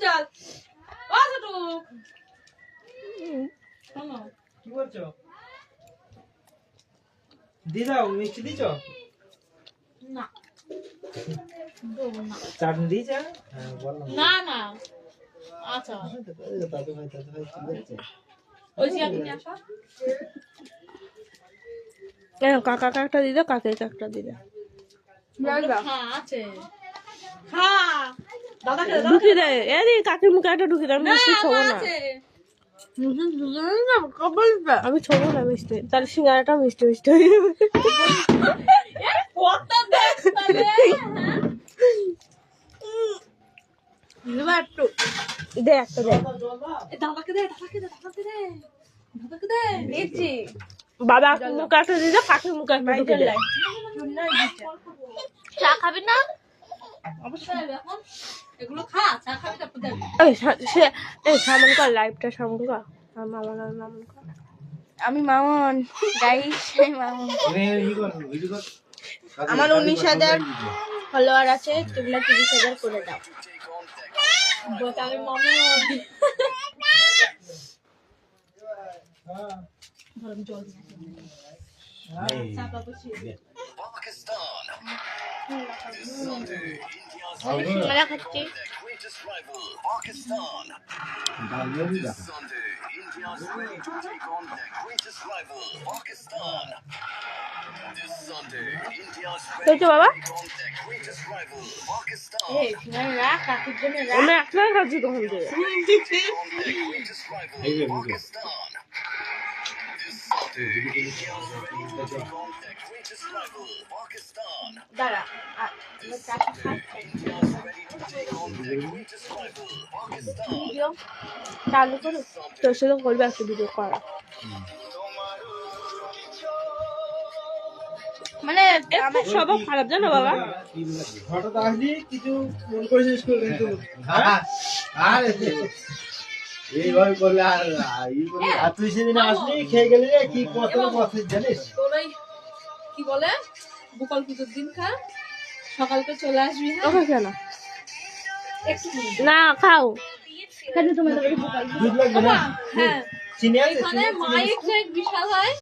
চল ও ছোট শোনো কি করছো? দিয়ে দাও, মিষ্টি দিছো? না দেবো না চাটনি দিয়েছে? হ্যাঁ বললাম। না না আচ্ছা দাদু ভাই কি করছে? ওই যে আপনি আসো কাকা কাকটা দিদা, কাকে কাকটা দিদা হ্যাঁ আছে হ্যাঁ দাদাকে দাও ঢুকি দেয়। এরে কাকির মুখে একটা ঢুকি দেয়, আমি মিষ্টি ছোবো না। আছে আমি ছোবো না মিষ্টি, তাহলে সিঙ্গারাটা মিষ্টি মিষ্টি হয়ে যাবে। কত দেখ তবে একটু দে একটা দে। দাদাকে দে দাদাকে দে দাদাকে দে দাদাকে দে দিচ্ছি বাবা মুখে একটা দিদা, কাকির মুখে একটা ঢুকি দেয়। চা খাবি না অবশ্যই এখন এগুলো খা চা খাবি তারপর দেখ সামন কর লাইভটা, সামন কর। মামন কর। আমি মামন গাইস, মামন। আমার 19,000 ফলোয়ার আছে, তোমরা 30,000 করে দাও। বোতালে মামা গরম জল চাপা বসিয়ে সিঙ্গারা খাচ্ছি। তো বাবা কাকির জন্য আমি একলাই খাচ্ছি তখন থেকে। দাঁড়া চালু করো, তোর সাথে করবে একটা ভিডিও করা। মানে স্বভাব খারাপ জানো বাবা। হঠাৎ আসলি কিছু মন করে শেষ করে কিন্তু এইভাবে করলে আর তুই সেদিন আসলি খেয়ে গেলি রে, কি কত কথা জানিস? তোর ওই কি বলে গোপাল পুজোর দিন খা, সকালকে চলে আসবি। হ্যাঁ ওকে কেন একটু না খাও, এখানে তোমাদের বাড়ি দুধ লাগবে না? হ্যাঁ চিনি আছে? এখানে মাইক যে বিশাল হয়